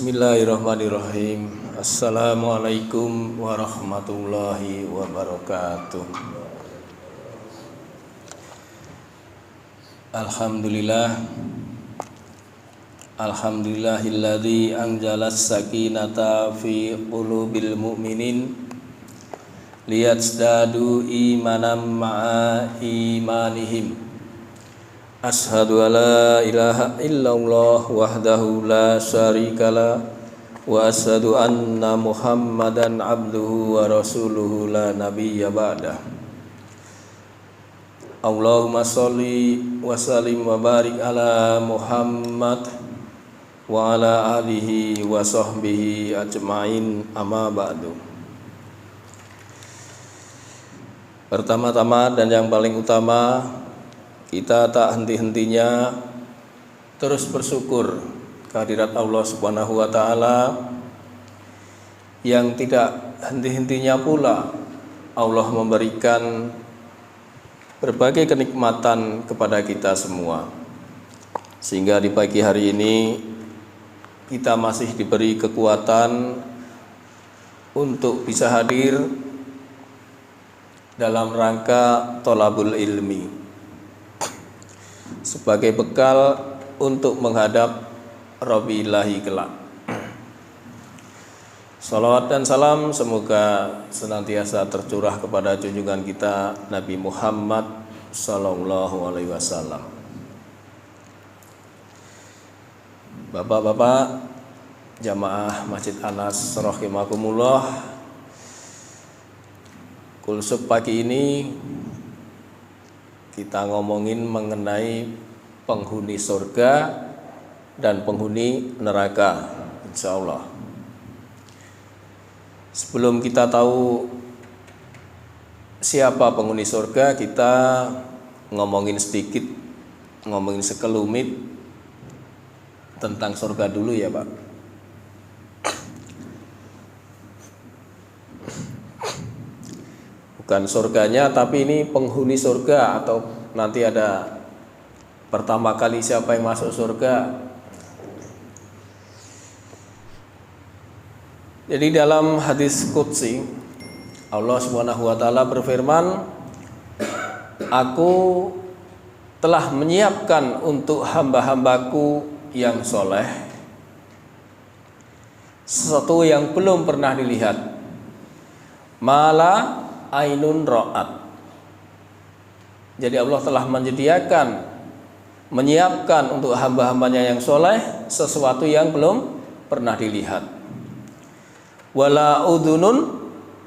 Bismillahirrahmanirrahim. Assalamualaikum warahmatullahi wabarakatuh. Alhamdulillahilladzi anzalas sakinata fi qulubil mu'minin liyazdadu imanan ma'a imanihim. Ashhadu an la ilaha illallah wahdahu la syarikalah wa ashhadu anna Muhammadan abduhu wa rasuluhu la nabiyya ba'dah. Allahumma sholli wa sallim wa barik ala Muhammad wa ala alihi wa sahbihi ajma'in, amma ba'du. Pertama-tama dan yang paling utama, kita tak henti-hentinya terus bersyukur kehadirat Allah Subhanahu wa taala, yang tidak henti-hentinya pula Allah memberikan berbagai kenikmatan kepada kita semua, sehingga di pagi hari ini kita masih diberi kekuatan untuk bisa hadir dalam rangka thalabul ilmi sebagai bekal untuk menghadap Rabbi Ilahi kelak. Salawat dan salam semoga senantiasa tercurah kepada junjungan kita Nabi Muhammad sallallahu alaihi wasallam. Bapak-bapak jamaah Masjid Anas rahimakumullah, kulsub pagi ini kita ngomongin mengenai penghuni surga dan penghuni neraka, insya Allah. Sebelum kita tahu siapa penghuni surga, kita ngomongin sedikit, ngomongin sekelumit tentang surga dulu ya Pak. Bukan surganya, tapi ini penghuni surga, atau nanti ada pertama kali siapa yang masuk surga. Jadi dalam hadis qudsi Allah Subhanahu wa taala berfirman, "Aku telah menyiapkan untuk hamba-hambaku yang soleh sesuatu yang belum pernah dilihat, malah ainun ra'at." Jadi Allah telah menyiapkan untuk hamba-hambanya yang soleh sesuatu yang belum pernah dilihat. Wala udhunun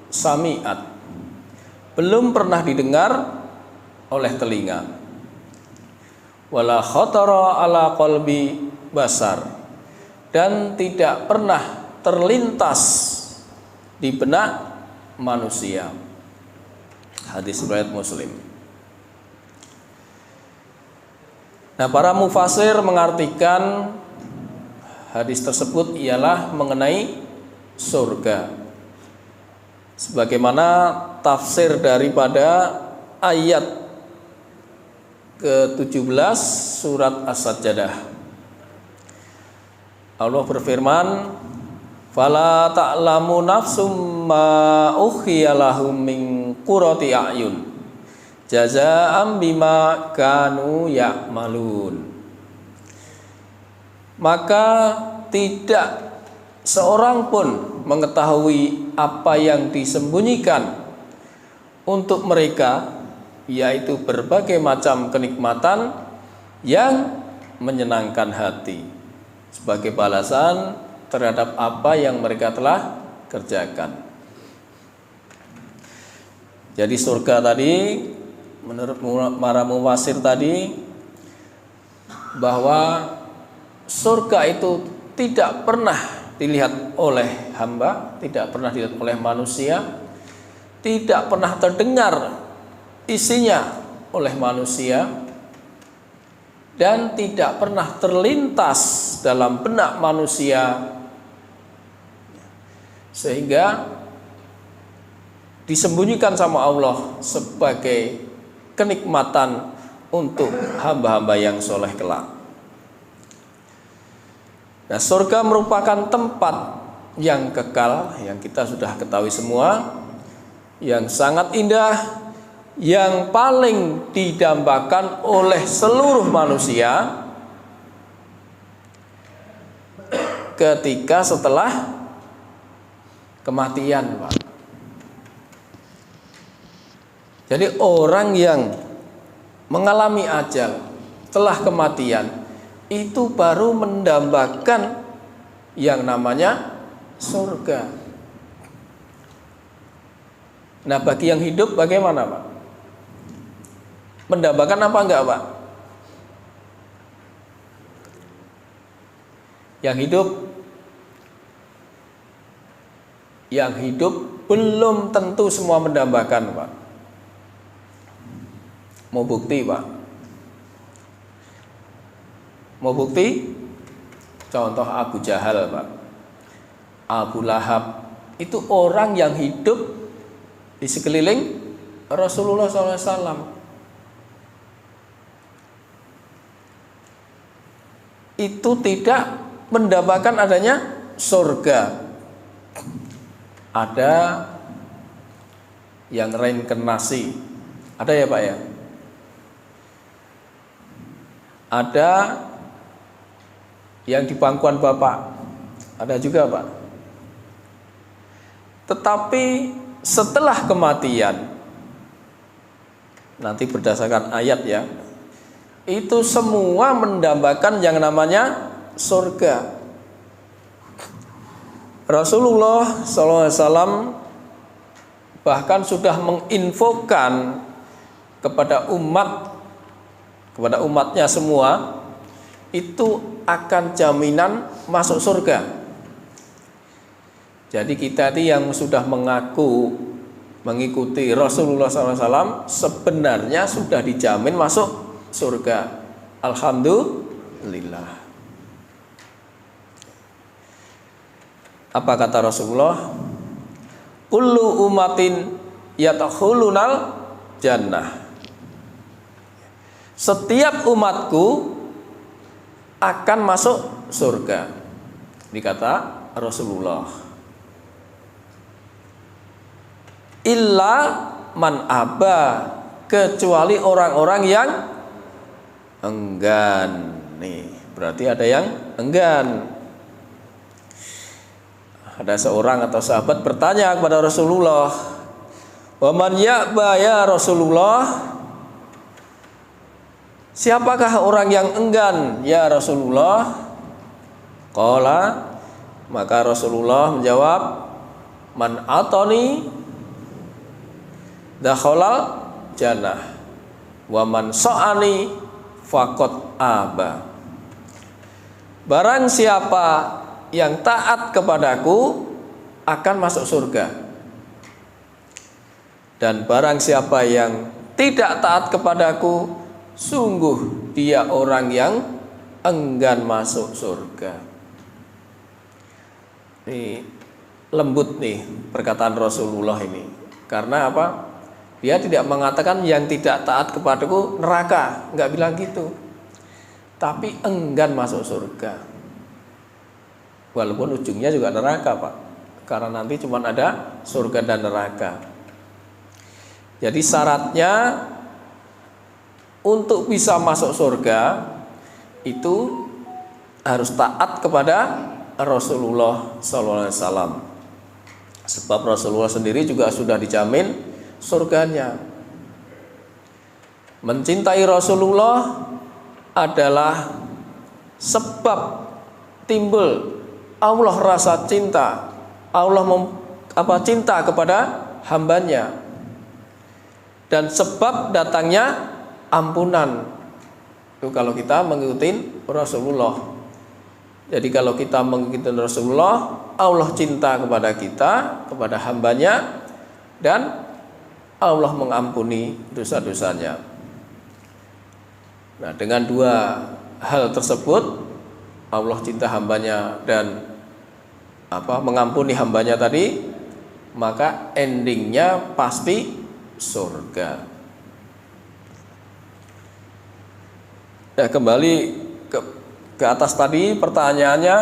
sami'at, belum pernah didengar oleh telinga. Wala khatara ala qalbi basar, dan tidak pernah terlintas di benak manusia. Hadis riwayat Muslim. Nah, para mufasir mengartikan hadis tersebut ialah mengenai surga, sebagaimana tafsir daripada ayat ke-17 surat As-Sajdah. Allah berfirman, "Fala ta'lamu nafsum ma ukhiya lahum min qurrati a'yun jazaa'an bima kanu ya'malun." Maka tidak seorang pun mengetahui apa yang disembunyikan untuk mereka, yaitu berbagai macam kenikmatan yang menyenangkan hati, sebagai balasan terhadap apa yang mereka telah kerjakan. Jadi surga tadi menurut para mufasir tadi, bahwa surga itu tidak pernah dilihat oleh hamba, tidak pernah dilihat oleh manusia, tidak pernah terdengar isinya oleh manusia, dan tidak pernah terlintas dalam benak manusia, sehingga disembunyikan sama Allah sebagai kenikmatan untuk hamba-hamba yang soleh kelak. Nah, surga merupakan tempat yang kekal, yang kita sudah ketahui semua, yang sangat indah, yang paling didambakan oleh seluruh manusia ketika setelah kematian, Pak. Jadi orang yang mengalami ajal setelah kematian itu baru mendambakan yang namanya surga. Nah, bagi yang hidup bagaimana, Pak? Mendambakan apa enggak, Pak? Yang hidup belum tentu semua mendambakan, Pak. Mau bukti, Pak? Mau bukti? Contoh Abu Jahal, Pak. Abu Lahab itu orang yang hidup di sekeliling Rasulullah SAW. Itu tidak mendapatkan adanya surga. Ada yang reinkarnasi. Ada ya, Pak ya? Ada yang di pangkuan Bapak. Ada juga, Pak. Tetapi setelah kematian, nanti berdasarkan ayat ya, itu semua mendambakan yang namanya surga. Rasulullah SAW bahkan sudah menginfokan kepada umatnya semua itu akan jaminan masuk surga. Jadi kita ini yang sudah mengaku mengikuti Rasulullah SAW sebenarnya sudah dijamin masuk surga. Alhamdulillah. Apa kata Rasulullah? Kullu umatin yadkhulunal jannah. Setiap umatku akan masuk surga. Dikata Rasulullah. Illa man aba, kecuali orang-orang yang enggan. Nih, berarti ada yang enggan. Ada seorang atau sahabat bertanya kepada Rasulullah, "Wa man ya'ba ya Rasulullah?" Siapakah orang yang enggan ya Rasulullah? Qala, maka Rasulullah menjawab, "Man atani dakhalal jannah wa man sa'ani faqad aba." Barang siapa yang taat kepadaku akan masuk surga, dan barang siapa yang tidak taat kepadaku, sungguh dia orang yang enggan masuk surga. Ini lembut nih perkataan Rasulullah ini. Karena apa? Dia tidak mengatakan yang tidak taat kepadaku neraka, enggak bilang gitu. Tapi enggan masuk surga. Walaupun ujungnya juga neraka, Pak. Karena nanti cuma ada surga dan neraka. Jadi syaratnya untuk bisa masuk surga itu harus taat kepada Rasulullah SAW. Sebab Rasulullah sendiri juga sudah dijamin surganya. Mencintai Rasulullah adalah sebab timbul Allah rasa cinta. Allah cinta kepada hambanya. Dan sebab datangnya ampunan. Itu kalau kita mengikuti Rasulullah. Jadi kalau kita mengikuti Rasulullah, Allah cinta kepada kita, kepada hambanya, dan Allah mengampuni dosa-dosanya. Nah, dengan dua hal tersebut, Allah cinta hambanya dan mengampuni hambanya tadi, maka endingnya pasti surga. Nah, kembali ke atas tadi pertanyaannya,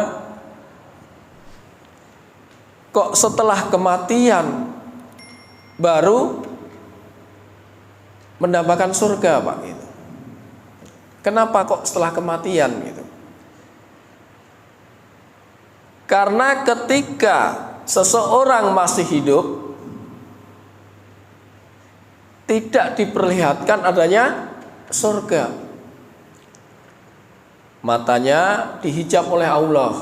kok setelah kematian baru mendapatkan surga, Pak? Gitu. Kenapa kok setelah kematian gitu? Karena ketika seseorang masih hidup tidak diperlihatkan adanya surga. Matanya dihijab oleh Allah.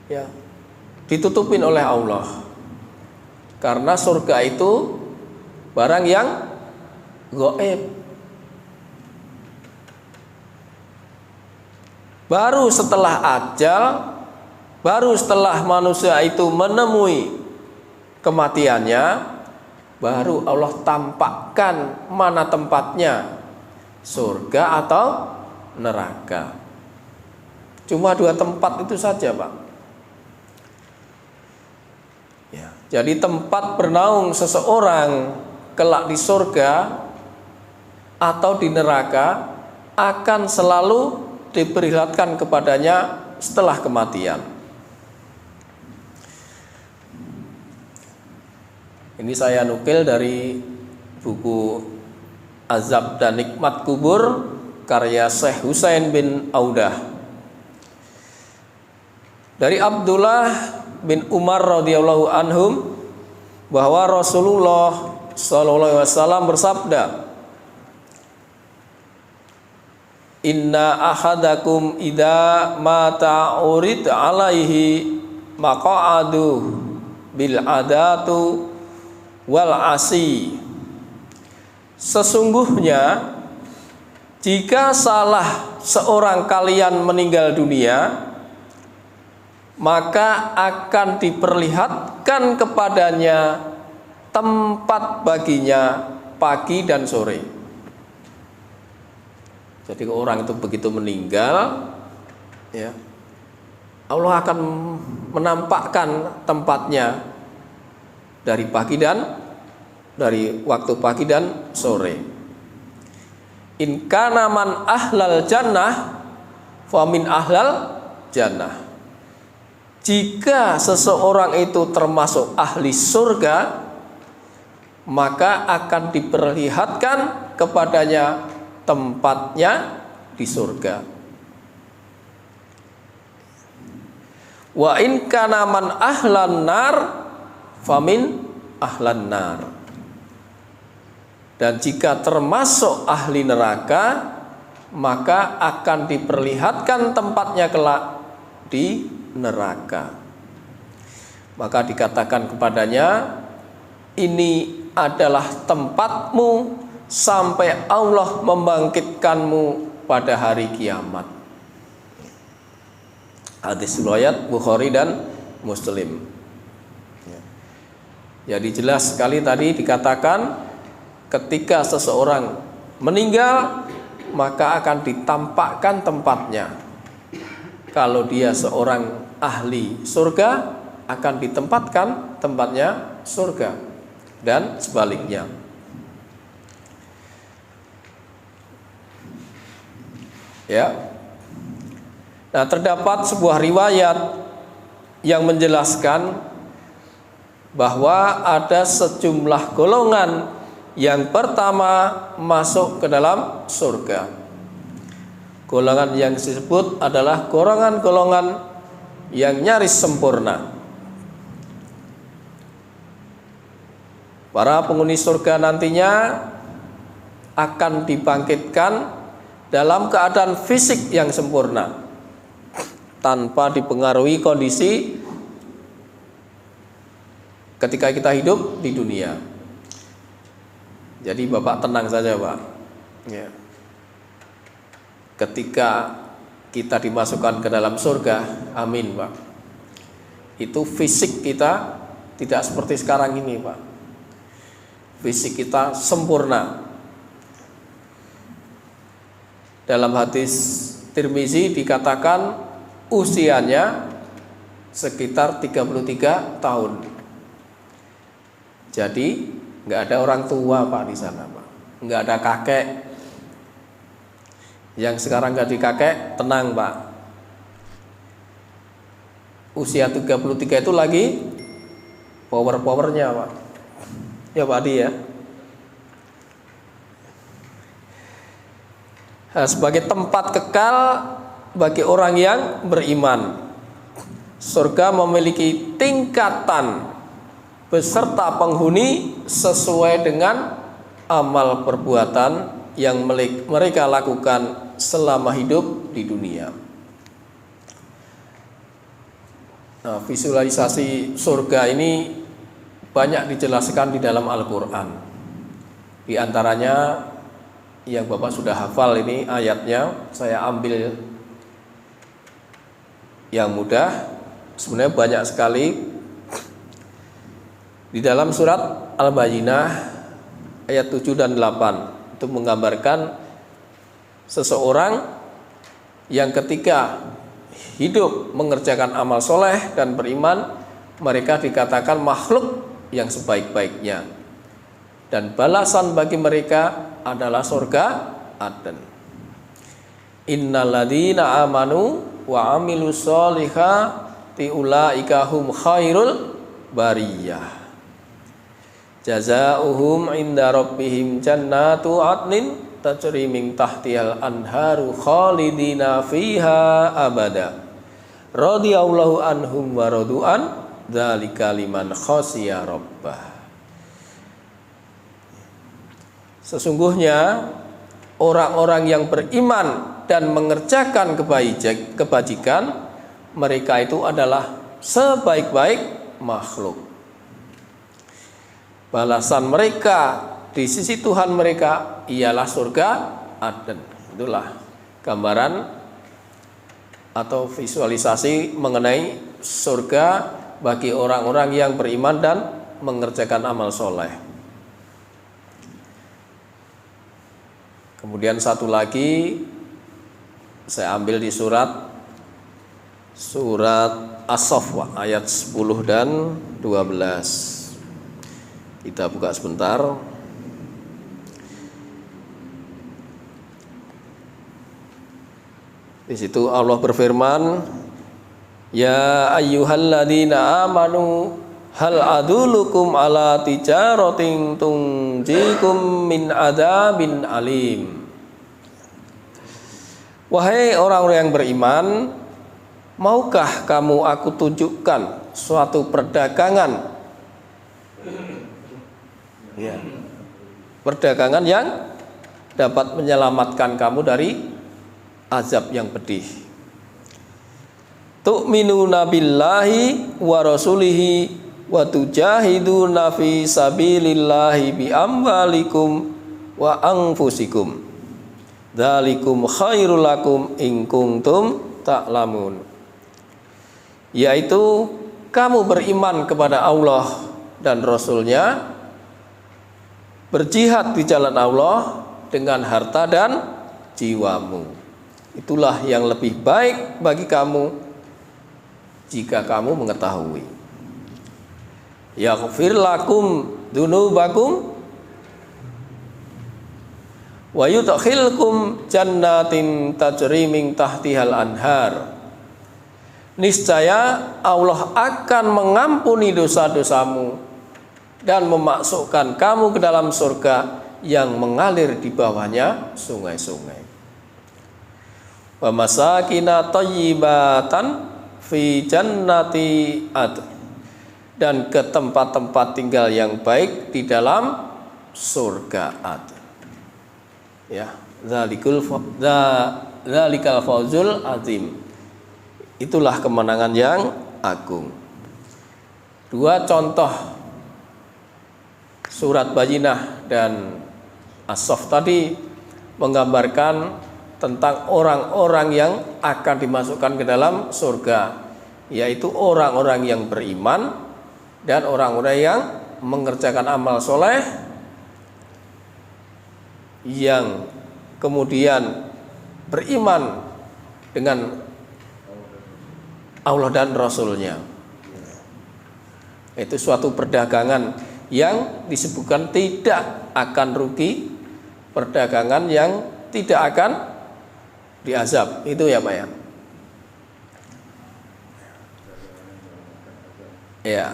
Ya, ditutupin oleh Allah. Karena surga itu barang yang gaib. Baru setelah ajal, baru setelah manusia itu menemui kematiannya, baru Allah tampakkan mana tempatnya, surga atau neraka. Cuma 2 tempat itu saja, Pak. Ya, jadi tempat bernaung seseorang kelak di surga atau di neraka akan selalu diperlihatkan kepadanya setelah kematian. Ini saya nukil dari buku Azab dan Nikmat Kubur karya Syekh Husain bin Audah. Dari Abdullah bin Umar radhiyallahu anhum bahwa Rasulullah sallallahu alaihi wasallam bersabda, "Inna ahadakum idza mata urid alaihi maq'adu bil adatu wal asi." Sesungguhnya jika salah seorang kalian meninggal dunia, maka akan diperlihatkan kepadanya tempat baginya pagi dan sore. Jadi orang itu begitu meninggal, ya, Allah akan menampakkan tempatnya dari pagi dan dari waktu pagi dan sore. In kana man ahlal jannah fa min ahlal jannah. Jika seseorang itu termasuk ahli surga, maka akan diperlihatkan kepadanya tempatnya di surga. Wa in kana man ahlan nar famin ahlan nar. Dan jika termasuk ahli neraka, maka akan diperlihatkan tempatnya kelak di neraka. Maka dikatakan kepadanya, ini adalah tempatmu sampai Allah membangkitkanmu pada hari kiamat. Hadis riwayat Bukhari dan Muslim. Jadi jelas sekali tadi dikatakan ketika seseorang meninggal maka akan ditampakkan tempatnya. Kalau dia seorang ahli surga akan ditempatkan tempatnya surga dan sebaliknya. Ya. Nah, terdapat sebuah riwayat yang menjelaskan bahwa ada sejumlah golongan yang pertama masuk ke dalam surga. Golongan yang disebut adalah golongan-golongan yang nyaris sempurna. Para penghuni surga nantinya akan dibangkitkan dalam keadaan fisik yang sempurna, tanpa dipengaruhi kondisi ketika kita hidup di dunia. Jadi Bapak tenang saja, Pak. Ya. Ketika kita dimasukkan ke dalam surga, amin, Pak, itu fisik kita tidak seperti sekarang ini, Pak. Fisik kita sempurna. Dalam hadis Tirmizi dikatakan usianya sekitar 33 tahun. Jadi nggak ada orang tua, Pak, di sana, Pak. Nggak ada kakek. Yang sekarang gaji kakek, tenang Pak. Usia 33 itu lagi power-powernya Pak. Ya Pak Adi ya. Nah, sebagai tempat kekal bagi orang yang beriman. Surga memiliki tingkatan beserta penghuni sesuai dengan amal perbuatan yang mereka lakukan selama hidup di dunia. Nah, visualisasi surga ini banyak dijelaskan di dalam Al-Quran. Di antaranya yang Bapak sudah hafal ini ayatnya, saya ambil yang mudah. Sebenarnya banyak sekali di dalam surat Al-Bayyinah ayat 7 dan 8 itu menggambarkan seseorang yang ketika hidup mengerjakan amal soleh dan beriman, mereka dikatakan makhluk yang sebaik-baiknya, dan balasan bagi mereka adalah surga Aden. Innalladzina amanu wa amilus solihati ulaika hum khairul bariyah. Jazaohum inda rabbihim jannatu adnin tajri min tahtihal anharu khalidina fiha abada. Radhiyallahu anhum wa radu'an dzalika liman khasyiya rabbah. Sesungguhnya orang-orang yang beriman dan mengerjakan kebajikan, mereka itu adalah sebaik-baik makhluk. Balasan mereka di sisi Tuhan mereka ialah surga Aden. Itulah gambaran atau visualisasi mengenai surga bagi orang-orang yang beriman dan mengerjakan amal soleh. Kemudian satu lagi saya ambil di surat As-Saff ayat 10 dan 12. Kita buka sebentar. Di situ Allah berfirman, ya ayyuhalladzina amanu hal adulukum ala tijaratin tunjikum min adzabin alim. Wahai orang-orang yang beriman, maukah kamu aku tunjukkan suatu perdagangan, ya, perdagangan yang dapat menyelamatkan kamu dari azab yang pedih. Tu'minuna billahi wa rasulihi wa tujahiduna fi sabilillahi bi amwalikum wa anfusikum. Dzalikum khairul lakum in kuntum ta'lamun. Yaitu kamu beriman kepada Allah dan Rasul-Nya, berjihad di jalan Allah dengan harta dan jiwamu. Itulah yang lebih baik bagi kamu jika kamu mengetahui. Yaghfir lakum dzunubakum wa yudkhilkum jannatin tajri min tahtihal anhar. Niscaya Allah akan mengampuni dosa-dosamu dan memasukkan kamu ke dalam surga yang mengalir di bawahnya sungai-sungai. Wa masakina thayyibatan fi jannati adn, dan ke tempat-tempat tinggal yang baik di dalam surga Adn. Ya, dzalikal fawzul azim. Itulah kemenangan yang agung. Dua contoh surat Bayyinah dan As-Saff tadi menggambarkan tentang orang-orang yang akan dimasukkan ke dalam surga, yaitu orang-orang yang beriman dan orang-orang yang mengerjakan amal soleh, yang kemudian beriman dengan Allah dan Rasul-Nya. Itu suatu perdagangan yang disebutkan tidak akan rugi, perdagangan yang tidak akan diazab. Itu ya Pak ya. Ya.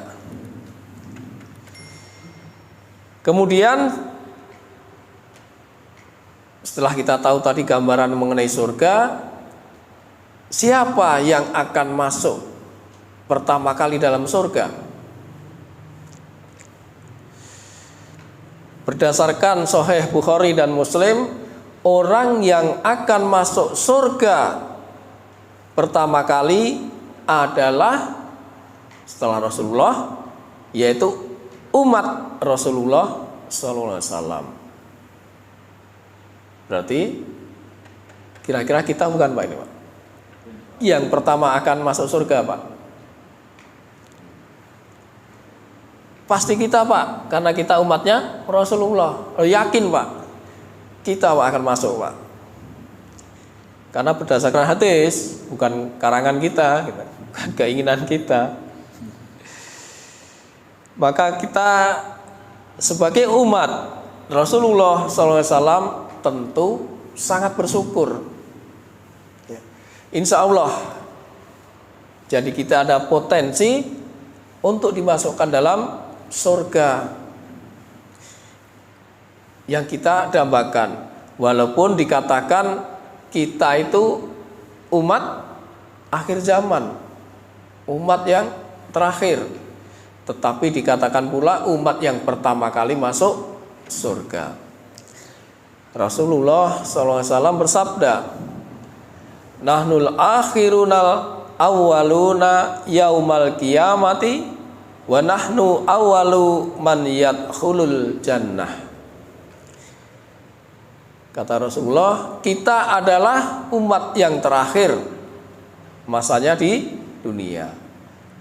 Kemudian setelah kita tahu tadi gambaran mengenai surga, siapa yang akan masuk pertama kali dalam surga? Berdasarkan Sahih Bukhari dan Muslim, orang yang akan masuk surga pertama kali adalah setelah Rasulullah, yaitu umat Rasulullah SAW. Berarti kira-kira kita bukan Pak ini Pak? Yang pertama akan masuk surga Pak? Pasti kita Pak, karena kita umatnya Rasulullah. Yakin Pak, kita Pak akan masuk Pak. Karena berdasarkan hadis, bukan karangan kita, bukan keinginan kita. Maka kita sebagai umat Rasulullah SAW tentu sangat bersyukur. Insya Allah, jadi kita ada potensi untuk dimasukkan dalam surga yang kita dambakan. Walaupun dikatakan kita itu umat akhir zaman, umat yang terakhir, tetapi dikatakan pula umat yang pertama kali masuk surga. Rasulullah SAW bersabda, "Nahnul akhirunal awwaluna yaumal qiyamati wa nahnu awwalu man yadkhulul jannah." Kata Rasulullah, kita adalah umat yang terakhir masanya di dunia,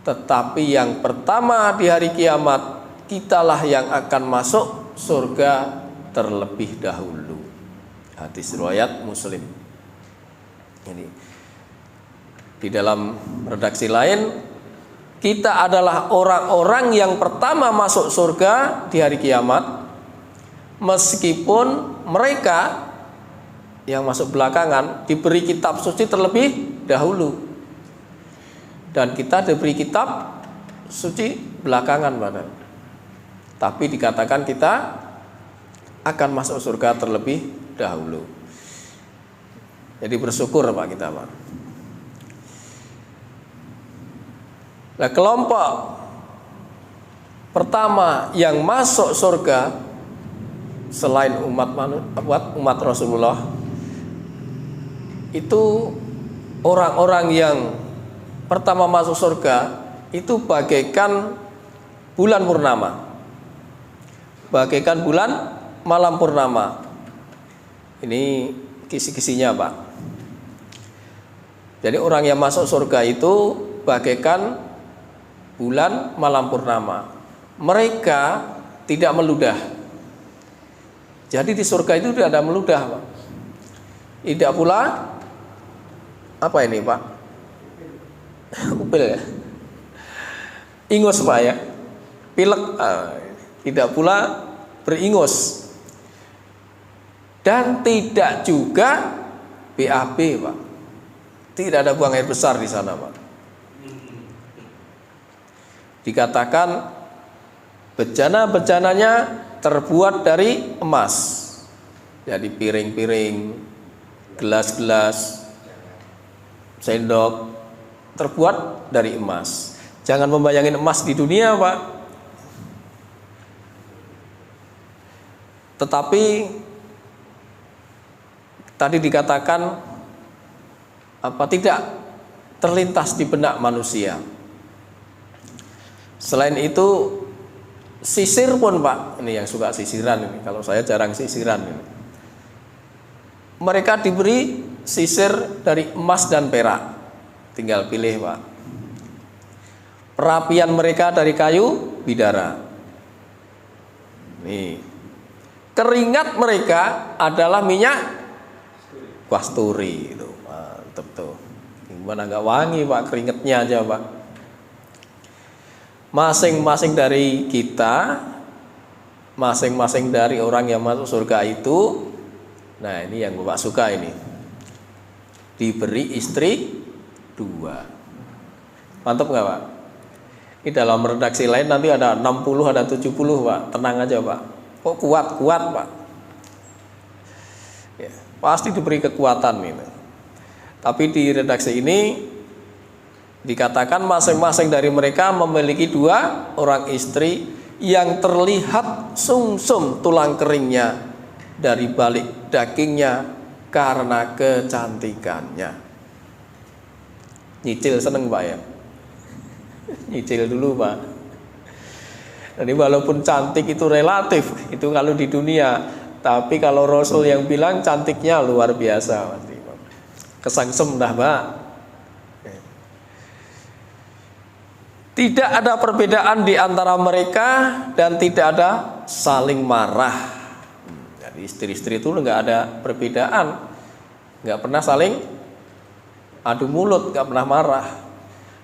tetapi yang pertama di hari kiamat, kitalah yang akan masuk surga terlebih dahulu. Hadis riwayat Muslim. Ini di dalam redaksi lain, kita adalah orang-orang yang pertama masuk surga di hari kiamat, meskipun mereka yang masuk belakangan diberi kitab suci terlebih dahulu, dan kita diberi kitab suci belakangan Bapak. Tapi dikatakan kita akan masuk surga terlebih dahulu. Jadi bersyukur Pak kita Pak. Nah, kelompok pertama yang masuk surga selain umat Rasulullah itu orang-orang yang pertama masuk surga itu bagaikan bulan purnama, bagaikan bulan malam purnama. Ini kisi-kisinya Pak. Jadi orang yang masuk surga itu bagaikan bulan malam purnama. Mereka tidak meludah. Jadi di surga itu tidak ada meludah Pak. Tidak pula apa ini Pak? Upil ya? Ingus Pak ya? Pilek. Tidak pula beringus. Dan tidak juga BAB Pak. Tidak ada buang air besar di sana Pak. Dikatakan bejana-bejananya terbuat dari emas. Jadi piring-piring, gelas-gelas, sendok terbuat dari emas. Jangan membayangin emas di dunia Pak. Tetapi tadi dikatakan tidak terlintas di benak manusia. Selain itu sisir pun Pak, ini yang suka sisiran ini. Kalau saya jarang sisiran ini. Mereka diberi sisir dari emas dan perak. Tinggal pilih Pak. Perapian mereka dari kayu bidara. Nih. Keringat mereka adalah minyak kasturi itu. Mantep tuh. Gimana nggak wangi Pak, keringatnya aja Pak. Masing-masing dari kita, masing-masing dari orang yang masuk surga itu, nah ini yang Bapak suka ini. diberi istri 2. Mantap nggak Pak? Ini dalam redaksi lain nanti ada 60, ada 70 Pak. Tenang aja Pak. Kok kuat Pak? Ya, pasti diberi kekuatan ini. Tapi di redaksi ini dikatakan masing-masing dari mereka memiliki 2 orang istri yang terlihat sumsum tulang keringnya dari balik dagingnya karena kecantikannya. Nyicil seneng Pak ya? Nyicil dulu Pak. Jadi walaupun cantik itu relatif, itu kalau di dunia, tapi kalau Rasul yang bilang cantiknya luar biasa, kesangsem dah Pak. Tidak ada perbedaan di antara mereka dan tidak ada saling marah. Jadi istri-istri itu nggak ada perbedaan, nggak pernah saling adu mulut, nggak pernah marah.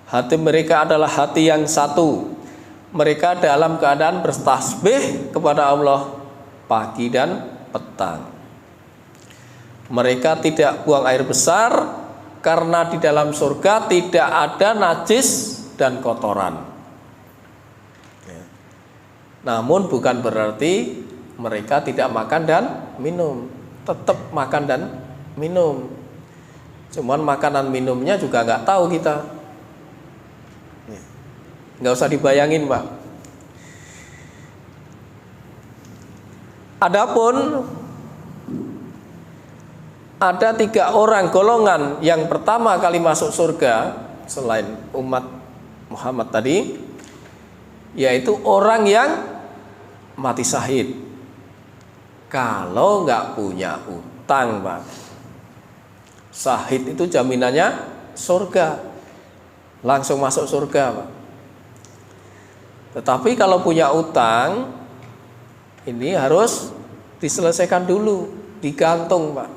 Hati mereka adalah hati yang satu. Mereka dalam keadaan bertasbih kepada Allah pagi dan petang. Mereka tidak buang air besar karena di dalam surga tidak ada najis dan kotoran. Namun bukan berarti mereka tidak makan dan minum. Tetap makan dan minum. Cuman makanan minumnya juga nggak tahu kita. Nggak usah dibayangin Pak. Adapun ada 3 orang golongan yang pertama kali masuk surga selain umat Muhammad tadi, yaitu orang yang mati syahid kalau nggak punya utang Pak. Syahid itu jaminannya surga, langsung masuk surga Pak. Tetapi kalau punya utang, ini harus diselesaikan dulu, digantung Pak.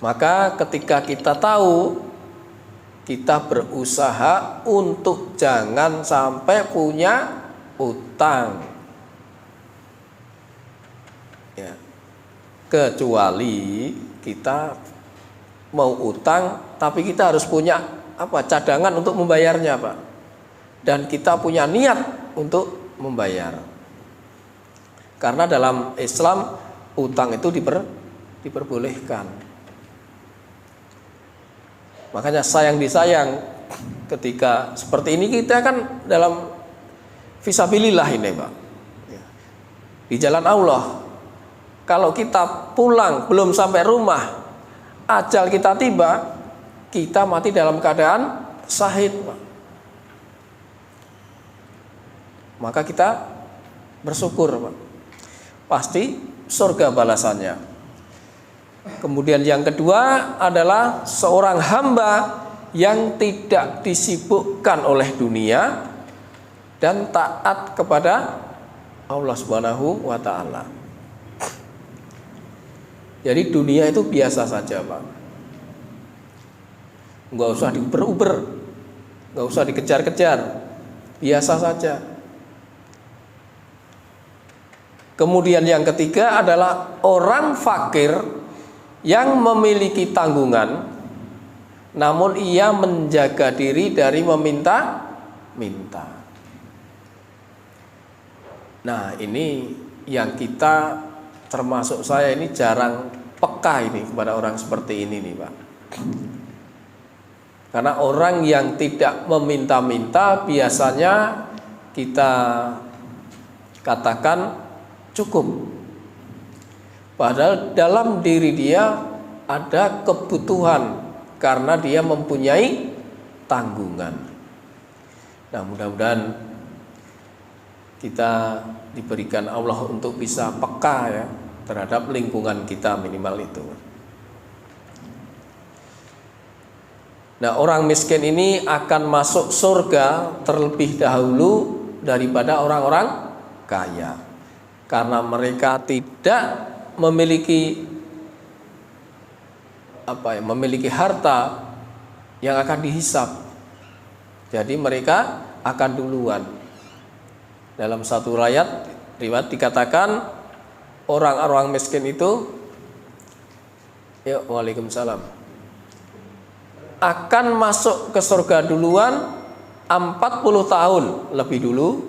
Maka ketika kita tahu, kita berusaha untuk jangan sampai punya utang. Ya. Kecuali kita mau utang, tapi kita harus punya cadangan untuk membayarnya Pak. Dan kita punya niat untuk membayar. Karena dalam Islam utang itu diperbolehkan. Makanya sayang disayang ketika seperti ini kita kan dalam fisabilillah ini Pak. Di jalan Allah. Kalau kita pulang belum sampai rumah, ajal kita tiba, kita mati dalam keadaan syahid Pak. Maka kita bersyukur Pak. Pasti surga balasannya. Kemudian yang kedua adalah seorang hamba yang tidak disibukkan oleh dunia dan taat kepada Allah Subhanahu wa taala. Jadi dunia itu biasa saja Pak. Nggak usah diuber-uber, nggak usah dikejar-kejar, biasa saja. Kemudian yang ketiga adalah orang fakir yang memiliki tanggungan, namun ia menjaga diri dari meminta-minta. Nah ini yang kita, termasuk saya ini jarang peka ini kepada orang seperti ini nih Pak. Karena orang yang tidak meminta-minta biasanya kita katakan cukup. Padahal dalam diri dia ada kebutuhan karena dia mempunyai tanggungan. Nah mudah-mudahan kita diberikan Allah untuk bisa peka ya terhadap lingkungan kita minimal itu. Nah orang miskin ini akan masuk surga terlebih dahulu daripada orang-orang kaya, karena mereka tidak memiliki memiliki harta yang akan dihisap. Jadi mereka akan duluan. Dalam satu riwayat dikatakan orang-orang miskin itu Ya, waalaikumsalam. Akan masuk ke surga duluan 40 tahun lebih dulu.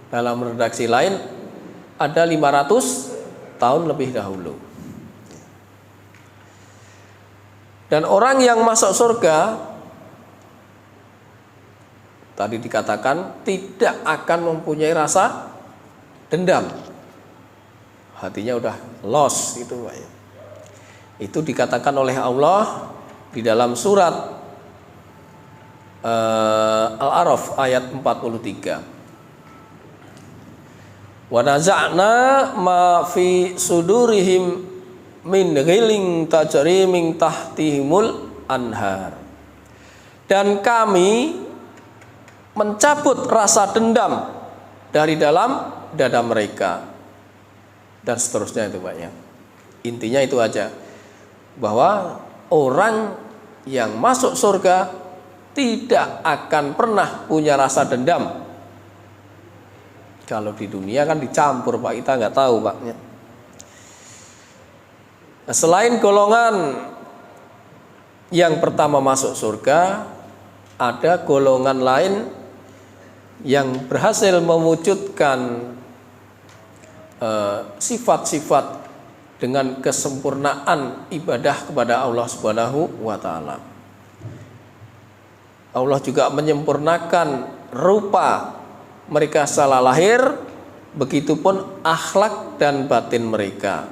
Dalam redaksi lain ada 500 tahun lebih dahulu. Dan orang yang masuk surga tadi dikatakan tidak akan mempunyai rasa dendam. Hatinya udah lost itu, Pak ya. Itu dikatakan oleh Allah di dalam surat Al-A'raf ayat 43. Wa naza'na ma fi sudurihim min ghilin tajri min tahtihimul anhar. Dan kami mencabut rasa dendam dari dalam dada mereka. Dan seterusnya itu, Pak ya. Intinya itu aja, bahwa orang yang masuk surga tidak akan pernah punya rasa dendam. Kalau di dunia kan dicampur, Pak, kita nggak tahu, Pak. Nah, selain golongan yang pertama masuk surga, ada golongan lain yang berhasil mewujudkan sifat-sifat dengan kesempurnaan ibadah kepada Allah Subhanahu wa Ta'ala. Allah juga menyempurnakan rupa mereka secara lahir, begitupun akhlak dan batin mereka.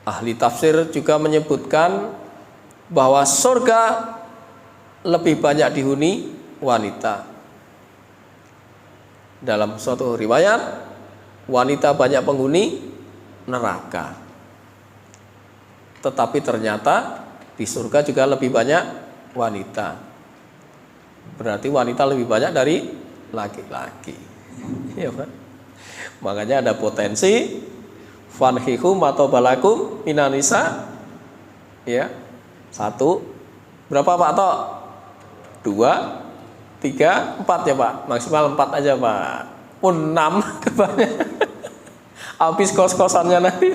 Ahli tafsir juga menyebutkan bahwa surga lebih banyak dihuni wanita. Dalam suatu riwayat, wanita banyak penghuni neraka. Tetapi ternyata di surga juga lebih banyak wanita. Berarti wanita lebih banyak dari laki-laki. Ya, Pak. Makanya ada potensi fanhihum atau balakum minanisa. Ya. 1. Berapa, Pak Tok? 2, 3, 4 ya, Pak. Maksimal 4 aja, Pak. Pun 6 kebanyakan. Habis kos-kosannya nanti.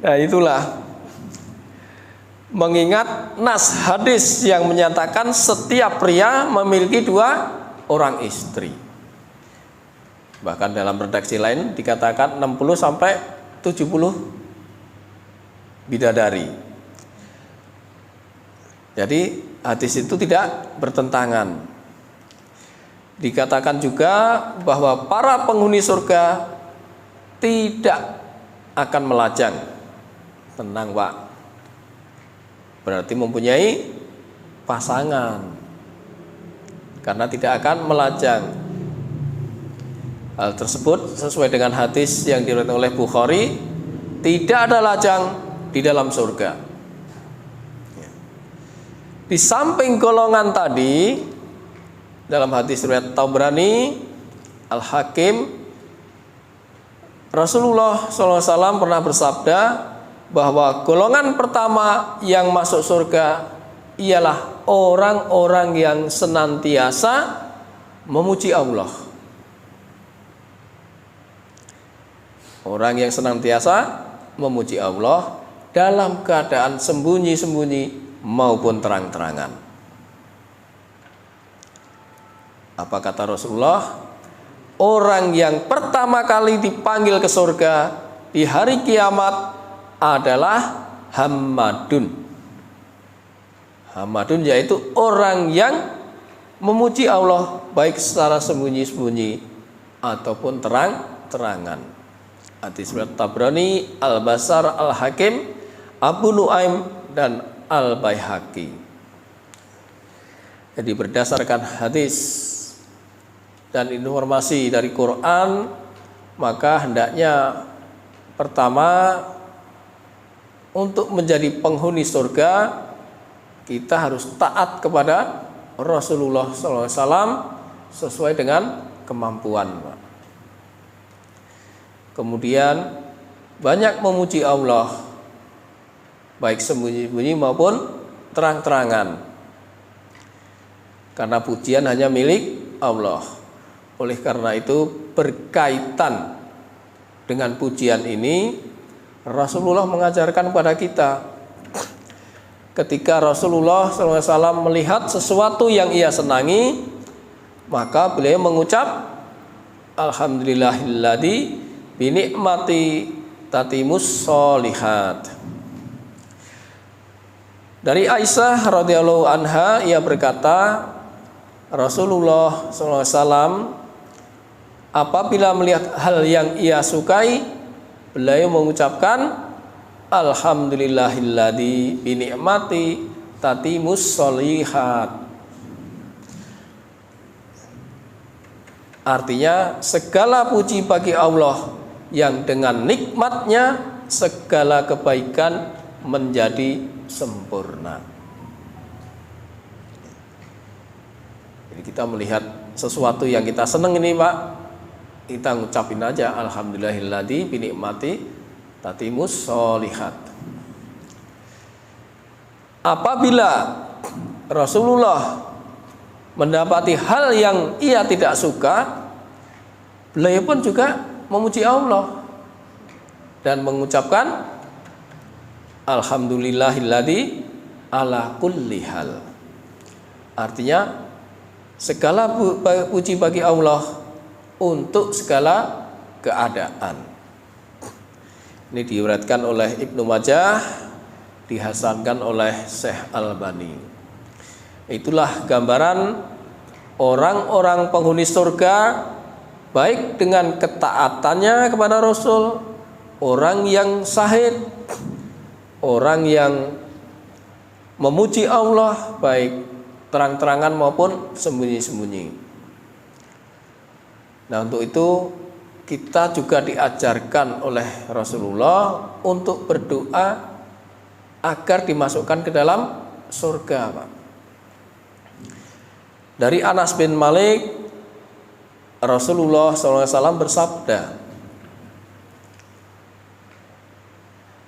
Nah, itulah. Mengingat nas hadis yang menyatakan setiap pria memiliki 2 orang istri. Bahkan dalam redaksi lain dikatakan 60 sampai 70 bidadari. Jadi hadis itu tidak bertentangan. Dikatakan juga bahwa para penghuni surga tidak akan melajang. Tenang, Pak. Berarti mempunyai pasangan, karena tidak akan melajang. Hal tersebut sesuai dengan hadis yang diriwayatkan oleh Bukhari, tidak ada lajang di dalam surga. Di samping golongan tadi, dalam hadis riwayat Tabrani, Al-Hakim, Rasulullah SAW pernah bersabda bahwa golongan pertama yang masuk surga ialah orang-orang yang senantiasa memuji Allah. Orang yang senantiasa memuji Allah dalam keadaan sembunyi-sembunyi maupun terang-terangan. Apa kata Rasulullah? Orang yang pertama kali dipanggil ke surga di hari kiamat adalah Hammadun. Hammadun yaitu orang yang memuji Allah baik secara sembunyi-sembunyi ataupun terang-terangan. Hadis riwayat Tabrani, Al-Basar, Al-Hakim, Abu Nuaim dan Al-Baihaqi. Jadi berdasarkan hadis dan informasi dari Quran, maka hendaknya pertama, untuk menjadi penghuni surga kita harus taat kepada Rasulullah SAW sesuai dengan kemampuan. Kemudian banyak memuji Allah baik sembunyi-sembunyi maupun terang-terangan, karena pujian hanya milik Allah. Oleh karena itu berkaitan dengan pujian ini Rasulullah mengajarkan kepada kita, ketika Rasulullah SAW melihat sesuatu yang ia senangi, maka beliau mengucap Alhamdulillahilladzi binikmati tatimus sholihat. Dari Aisyah radhiyallahu anha, ia berkata, Rasulullah SAW apabila melihat hal yang ia sukai, beliau mengucapkan Alhamdulillahilladzi binikmati tatimus sholihat. Artinya segala puji bagi Allah yang dengan nikmatnya segala kebaikan menjadi sempurna. Jadi kita melihat sesuatu yang kita senang ini Pak, kita ngucapin aja Alhamdulillahilladzi binikmati tatimus sholihat. Apabila Rasulullah mendapati hal yang ia tidak suka, beliau pun juga memuji Allah dan mengucapkan Alhamdulillahilladzi ala kulli hal. Artinya segala puji bagi Allah untuk segala keadaan. Ini diuraikan oleh Ibnu Majah, dihasankan oleh Syekh Albani. Itulah gambaran orang-orang penghuni surga, baik dengan ketaatannya kepada Rasul, orang yang syahid, orang yang memuji Allah baik terang-terangan maupun sembunyi-sembunyi. Nah, untuk itu kita juga diajarkan oleh Rasulullah untuk berdoa agar dimasukkan ke dalam surga, Pak. Dari Anas bin Malik, Rasulullah SAW bersabda,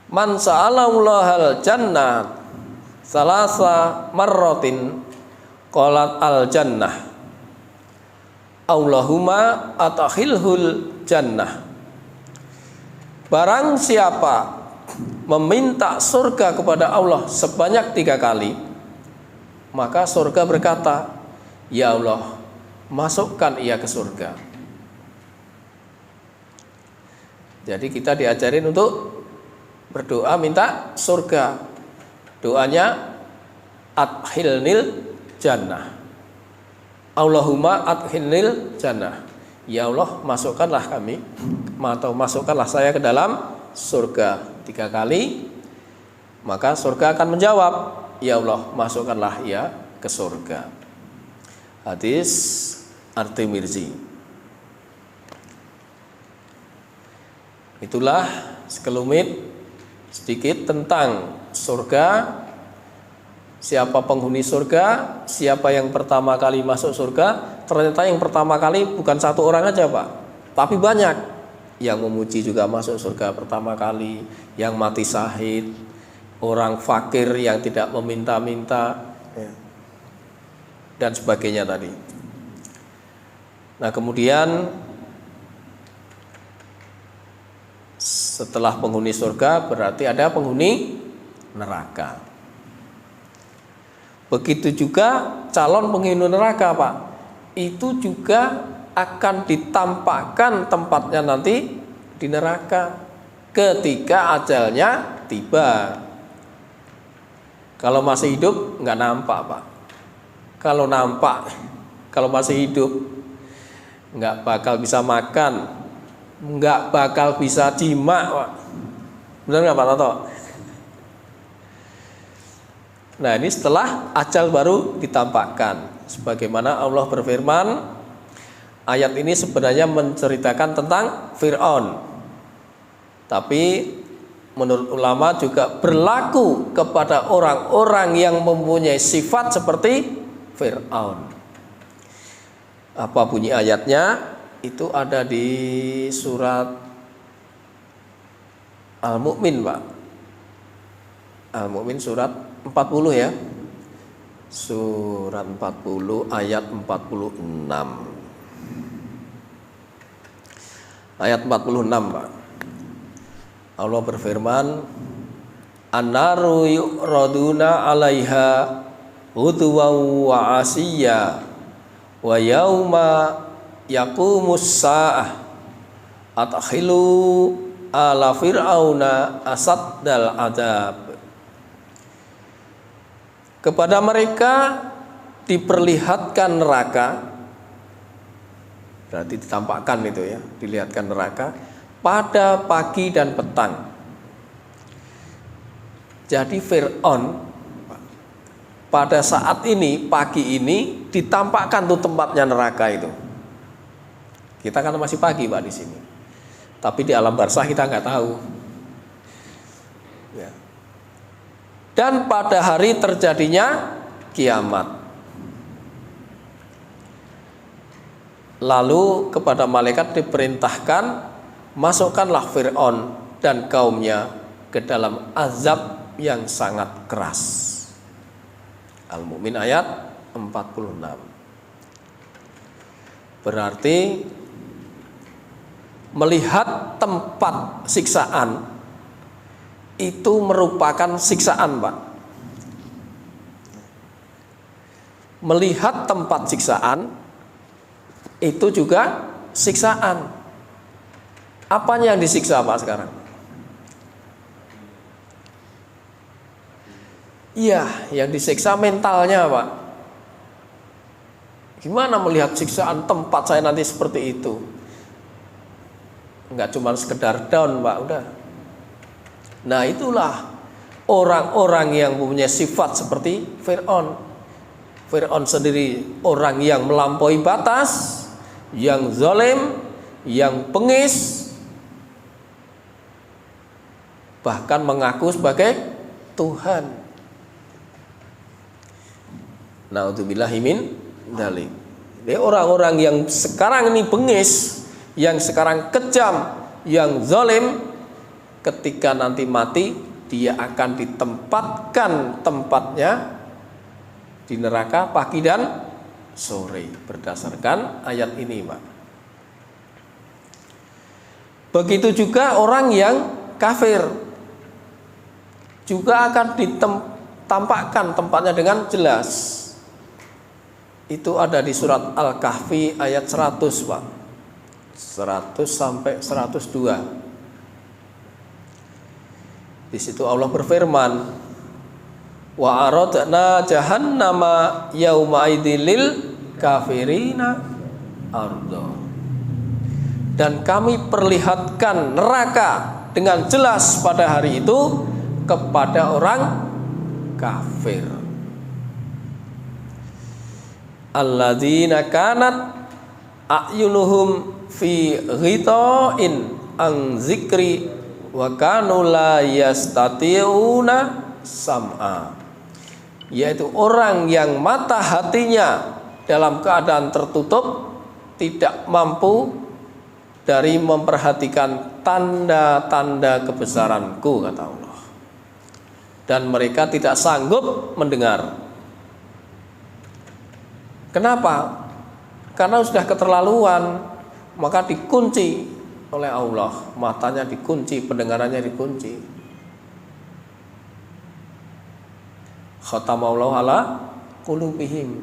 Man sa'alallahal jannah salasa marratin qalat al jannah Allahumma atakhilhul jannah. Barang siapa meminta surga kepada Allah sebanyak 3 kali, maka surga berkata, Ya Allah, masukkan ia ke surga. Jadi kita diajarin untuk berdoa minta surga. Doanya adkhilnil jannah. Allahumma adkhilnil jannah. Ya Allah, masukkanlah kami atau masukkanlah saya ke dalam surga 3 kali. Maka surga akan menjawab, Ya Allah, masukkanlah ia ke surga. Hadis At-Tirmidzi. Itulah sekelumit sedikit tentang surga. Siapa penghuni surga, siapa yang pertama kali masuk surga. Ternyata yang pertama kali bukan 1 orang aja, Pak, tapi banyak. Yang memuji juga masuk surga pertama kali, yang mati syahid, orang fakir yang tidak meminta-minta, dan sebagainya tadi. Nah, kemudian setelah penghuni surga berarti ada penghuni neraka. Begitu juga calon penghuni neraka, Pak, itu juga akan ditampakkan tempatnya nanti di neraka ketika ajalnya tiba. Kalau masih hidup nggak nampak, Pak. Kalau nampak, kalau masih hidup nggak bakal bisa makan, nggak bakal bisa jima, Pak. Benar nggak, Pak Toto? Nah, ini setelah ajal baru ditampakkan. Sebagaimana Allah berfirman, ayat ini sebenarnya menceritakan tentang Fir'aun, tapi menurut ulama juga berlaku kepada orang-orang yang mempunyai sifat seperti Fir'aun. Apa bunyi ayatnya? Itu ada di surat Al-Mu'min, Pak. Al-Mu'min surat 40 ya. Surat 40 ayat 46. Ayat 46, Pak. Allah berfirman, "An-naru yu'raduna 'alaiha ghuduwan wa 'asiyya wa yauma yaqumus sa'ah adkhilu ala fir'auna asaddal adab." Kepada mereka diperlihatkan neraka, berarti ditampakkan itu ya, dilihatkan neraka pada pagi dan petang. Jadi Fir'aun pada saat ini, pagi ini ditampakkan tuh tempatnya neraka itu. Kita kan masih pagi Pak di sini, tapi di alam barzah kita nggak tahu. Ya. Dan pada hari terjadinya kiamat. Lalu kepada malaikat diperintahkan, masukkanlah Fir'aun dan kaumnya ke dalam azab yang sangat keras. Al-Mu'min ayat 46. Berarti melihat tempat siksaan itu merupakan siksaan, Pak. Melihat tempat siksaan itu juga siksaan. Apanya yang disiksa Pak sekarang? Iya, yang disiksa mentalnya Pak. Gimana melihat siksaan tempat saya nanti seperti itu? Enggak cuma sekedar down Pak, udah. Nah itulah orang-orang yang punya sifat seperti Fir'aun. Fir'aun sendiri orang yang melampaui batas, yang zalim, yang bengis, bahkan mengaku sebagai Tuhan. Na'udzubillahi min dzalik. Jadi orang-orang yang sekarang ini bengis, yang sekarang kejam, yang zalim, ketika nanti mati dia akan ditempatkan tempatnya di neraka pagi dan sore berdasarkan ayat ini, Pak. Begitu juga orang yang kafir juga akan ditampakkan tempatnya dengan jelas. Itu ada di surat Al-Kahfi ayat 100, Pak. 100 sampai 102. Di situ Allah berfirman, wa aradna jahannama yauma idilil kafirina ardo. Dan kami perlihatkan neraka dengan jelas pada hari itu kepada orang kafir. Alladzina kanat a'yunuhum fi ghita'in an zikri wa kanu la yastati'una sam'a, yaitu orang yang mata hatinya dalam keadaan tertutup, tidak mampu dari memperhatikan tanda-tanda kebesaranku, kata Allah, dan mereka tidak sanggup mendengar. Kenapa? Karena sudah keterlaluan, maka dikunci oleh Allah, matanya dikunci, pendengarannya dikunci. Khatamallahu ala qulubihim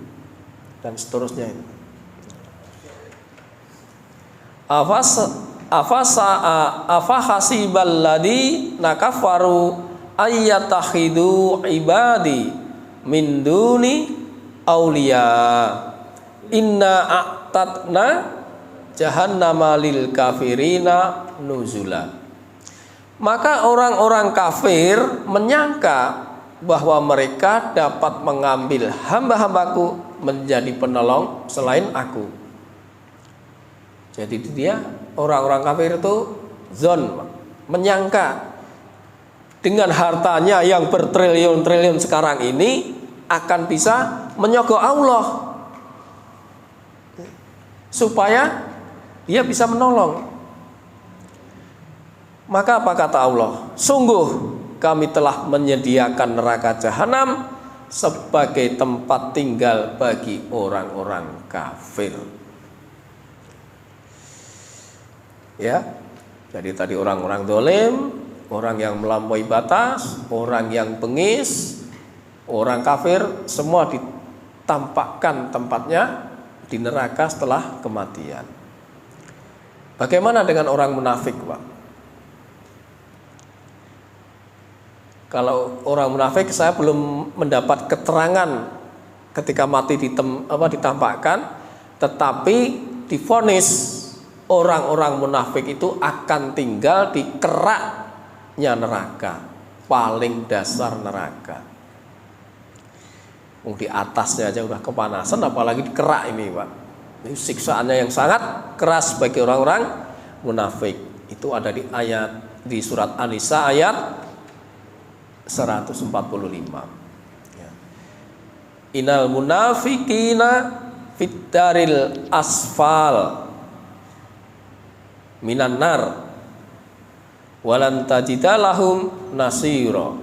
dan seterusnya itu. Afahasibal ladina kafaru ayyatahidu ibadi min duni auliya inna a'tadna jahannama lil kafirina nuzula. Maka orang-orang kafir menyangka bahwa mereka dapat mengambil hamba-hambaku menjadi penolong selain aku. Jadi dia orang-orang kafir itu zon, menyangka dengan hartanya yang bertriliun-triliun sekarang ini akan bisa menyogok Allah supaya dia bisa menolong. Maka apa kata Allah? Sungguh kami telah menyediakan neraka jahanam sebagai tempat tinggal bagi orang-orang kafir. Ya, jadi tadi orang-orang dolim, orang yang melampaui batas, orang yang bengis, orang kafir, semua ditampakkan tempatnya di neraka setelah kematian. Bagaimana dengan orang munafik, Pak? Kalau orang munafik, saya belum mendapat keterangan ketika mati ditampakkan, tetapi divonis orang-orang munafik itu akan tinggal di keraknya neraka, paling dasar neraka. Di atasnya aja udah kepanasan, apalagi di kerak ini, Pak. Ini siksaannya yang sangat keras bagi orang-orang munafik. Itu ada di surat An-Nisa ayat 145. Ya. Innal munafiqina fitdaril asfal minan nar walan tajidalahum nasira.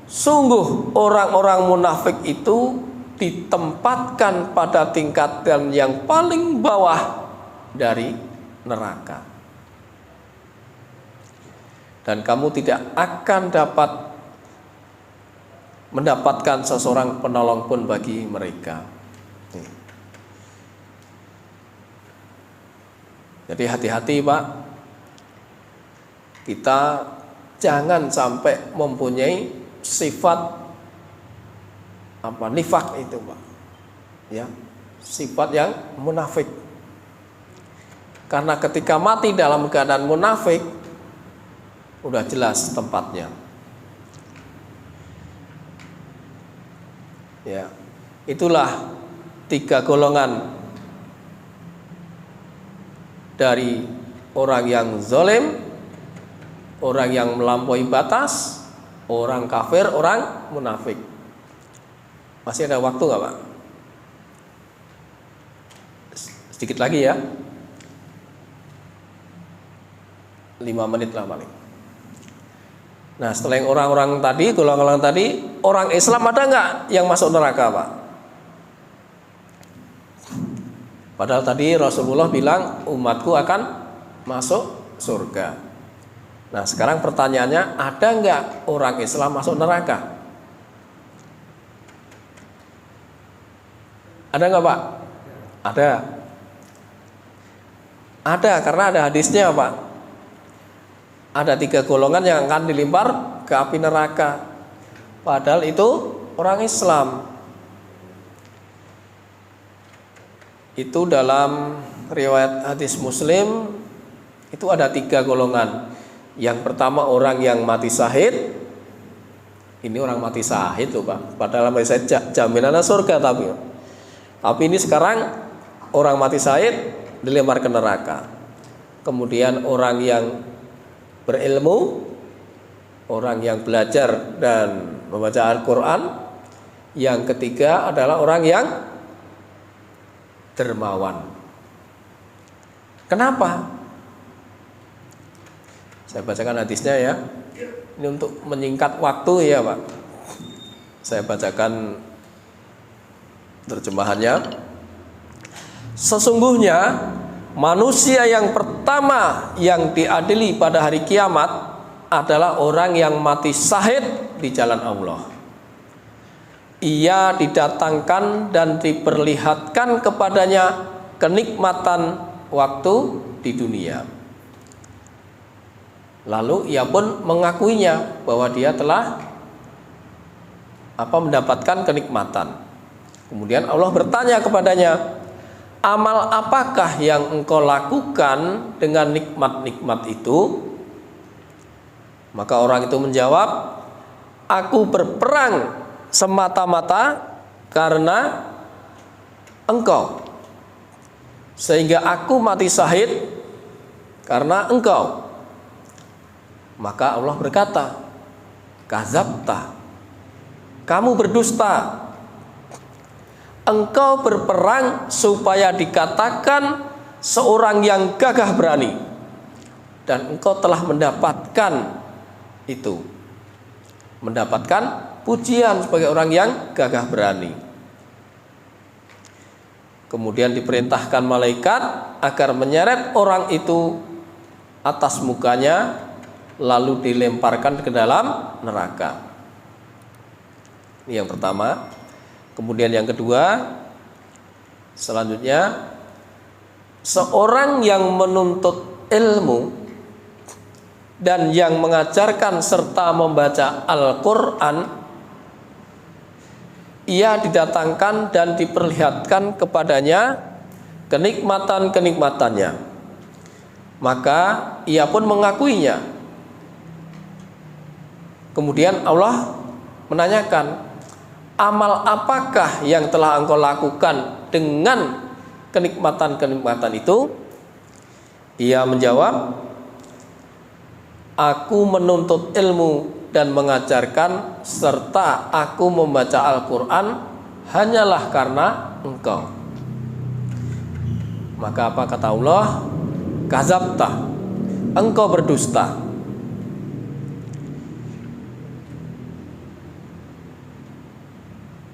Sungguh orang-orang munafik itu ditempatkan pada tingkatan yang paling bawah dari neraka, dan kamu tidak akan dapat mendapatkan seseorang penolong pun bagi mereka. Jadi hati-hati, Pak. Kita jangan sampai mempunyai sifat nifak itu, Pak. Ya, sifat yang munafik. Karena ketika mati dalam keadaan munafik, udah jelas tempatnya. Ya, itulah 3 golongan dari orang yang zalim, orang yang melampaui batas, orang kafir, orang munafik. Masih ada waktu nggak, Pak? Sedikit lagi ya, 5 menit lah paling. Nah, setelah yang orang-orang tadi, golongan tadi, orang Islam ada nggak yang masuk neraka, Pak? Padahal tadi Rasulullah bilang umatku akan masuk surga. Nah, sekarang pertanyaannya, ada nggak orang Islam masuk neraka? Ada nggak, Pak? Ada. Ada, karena ada hadisnya, Pak. Ada 3 golongan yang akan dilempar ke api neraka. Padahal itu orang Islam. Itu dalam riwayat hadis Muslim, itu ada 3 golongan. Yang pertama orang yang mati syahid. Ini orang mati syahid loh, Pak. Padahal saya jaminannya surga tapi ini sekarang orang mati syahid dilempar ke neraka. Kemudian orang yang berilmu, orang yang belajar dan membaca Al-Quran. Yang ketiga adalah orang yang dermawan. Kenapa? Saya bacakan hadisnya ya. Ini untuk menyingkat waktu ya, Pak. Saya bacakan terjemahannya. Sesungguhnya manusia yang pertama yang diadili pada hari kiamat adalah orang yang mati syahid di jalan Allah. Ia didatangkan dan diperlihatkan kepadanya kenikmatan waktu di dunia. Lalu ia pun mengakuinya bahwa dia telah mendapatkan kenikmatan. Kemudian Allah bertanya kepadanya, amal apakah yang engkau lakukan dengan nikmat-nikmat itu? Maka orang itu menjawab, aku berperang semata-mata karena engkau, sehingga aku mati syahid karena engkau. Maka Allah berkata, kadzabta, kamu berdusta. Engkau berperang supaya dikatakan seorang yang gagah berani, dan engkau telah mendapatkan itu, mendapatkan pujian sebagai orang yang gagah berani. Kemudian diperintahkan malaikat agar menyeret orang itu atas mukanya, lalu dilemparkan ke dalam neraka. Ini yang pertama. Kemudian yang kedua, selanjutnya, seorang yang menuntut ilmu dan yang mengajarkan serta membaca Al-Quran, ia didatangkan dan diperlihatkan kepadanya kenikmatan-kenikmatannya, maka ia pun mengakuinya. Kemudian Allah menanyakan, amal apakah yang telah engkau lakukan dengan kenikmatan-kenikmatan itu? Ia menjawab, aku menuntut ilmu dan mengajarkan serta aku membaca Al-Quran hanyalah karena engkau. Maka apa kata Allah? Kadzabta, engkau berdusta.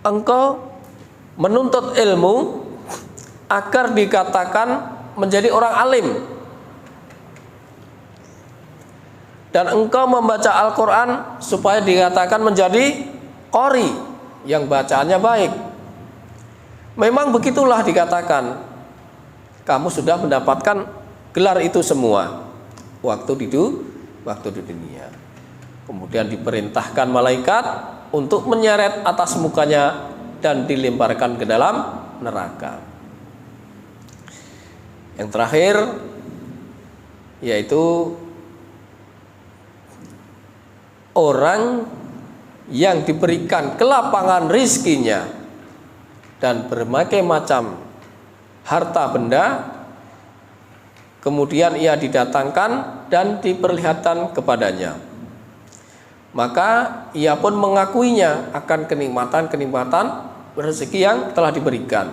Engkau menuntut ilmu agar dikatakan menjadi orang alim, dan engkau membaca Al-Quran supaya dikatakan menjadi qori, yang bacaannya baik. Memang begitulah dikatakan, kamu sudah mendapatkan gelar itu semua waktu di dunia. Kemudian diperintahkan malaikat untuk menyeret atas mukanya dan dilemparkan ke dalam neraka. Yang terakhir yaitu orang yang diberikan kelapangan rizkinya dan berbagai macam harta benda, kemudian ia didatangkan dan diperlihatkan kepadanya, maka ia pun mengakuinya akan kenikmatan-kenikmatan rezeki yang telah diberikan.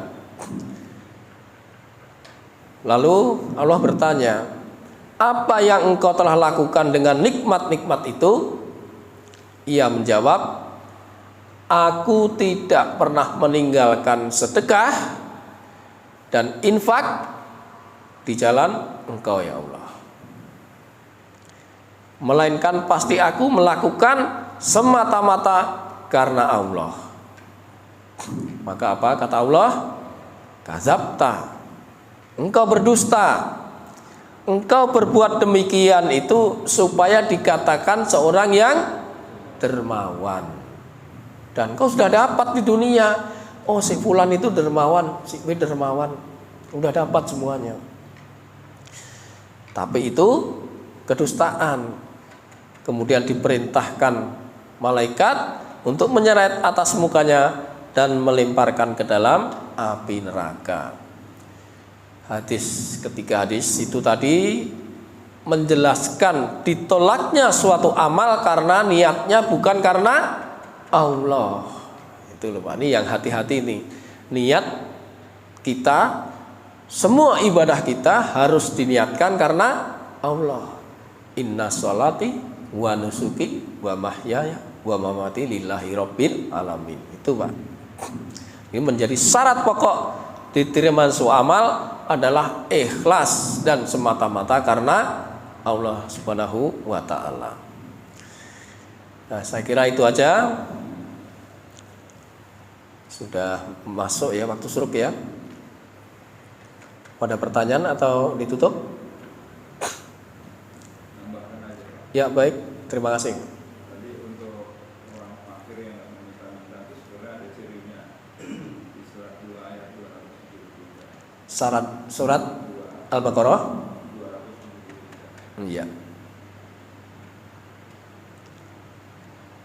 Lalu Allah bertanya, apa yang engkau telah lakukan dengan nikmat-nikmat itu? Ia menjawab, aku tidak pernah meninggalkan sedekah dan infak di jalan engkau ya Allah, melainkan pasti aku melakukan semata-mata karena Allah. Maka apa kata Allah? Kadzabta, engkau berdusta. Engkau berbuat demikian itu supaya dikatakan seorang yang dermawan. Dan kau sudah dapat di dunia, oh si fulan itu dermawan, si B dermawan, sudah dapat semuanya. Tapi itu kedustaan. Kemudian diperintahkan malaikat untuk menyeret atas mukanya dan melemparkan ke dalam api neraka. Ketiga hadis itu tadi menjelaskan ditolaknya suatu amal karena niatnya bukan karena Allah. Itu loh Pak, ini yang hati-hati nih. Niat kita, semua ibadah kita harus diniatkan karena Allah. Inna sholati wa nusuki wa mahyaya wa mamati lillahi rabbil alamin. Itu Pak. Ini menjadi syarat pokok diterima suatu amal adalah ikhlas dan semata-mata karena Allah Subhanahu wa ta'ala. Nah, saya kira itu aja. Sudah masuk ya waktu syuruk ya. Ada pertanyaan atau ditutup? Ya baik, terima kasih. Tadi untuk orang fakir yang meminta-minta itu sebenarnya ada cirinya di surat 2 ayat 273. Surat Al-Baqarah 273. Iya.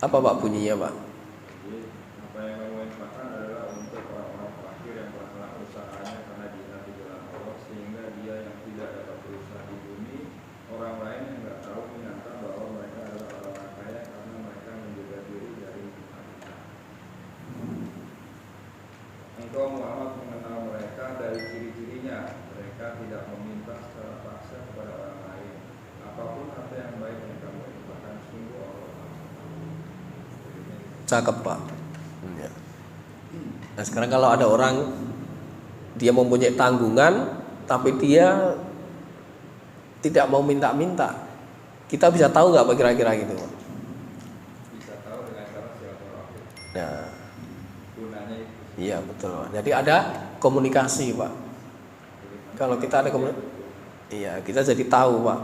Apa Pak bunyinya Pak? Jadi apa yang kamu infakkan adalah untuk orang-orang fakir yang melakukan usahanya karena jihad di jalan Allah, sehingga dia yang tidak dapat berusaha di bumi, orang lain yang tidak tahu menyangka bahwa mereka adalah orang kaya karena mereka menjaga diri dari fitnah. Engkau Muhammad mengenal mereka dari ciri-cirinya, mereka tidak meminta secara paksa kepada orang lain. Apapun harta yang baik yang kamu infakkan, sungguh Allah. Cakep Pak. Ya. Nah sekarang kalau ada orang dia mempunyai tanggungan tapi dia tidak mau minta-minta, Kita bisa tahu nggak Pak kira-kira gitu? Bisa tahu dengan cara silaturahmi. Nah, Gunanya itu. iya betul. Jadi ada komunikasi Pak. Kalau kita ada komunikasi, iya kita jadi tahu Pak.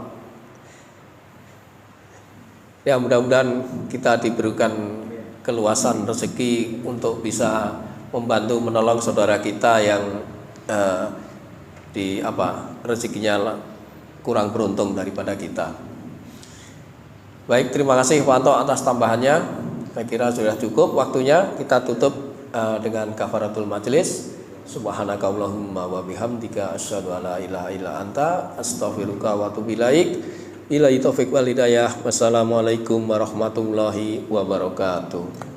Ya mudah-mudahan kita diberikan keluasan rezeki untuk bisa membantu menolong saudara kita yang rezekinya kurang beruntung daripada kita. Baik, terima kasih Pak Anto atas tambahannya. Saya kira sudah cukup waktunya. Kita tutup dengan kafaratul majelis. Subhanakallahumma wa bihamdika asyhadu alla ilaha illa anta astaghfiruka wa atubu ilaik. Billahi taufik wal hidayah. Wassalamualaikum warahmatullahi wabarakatuh.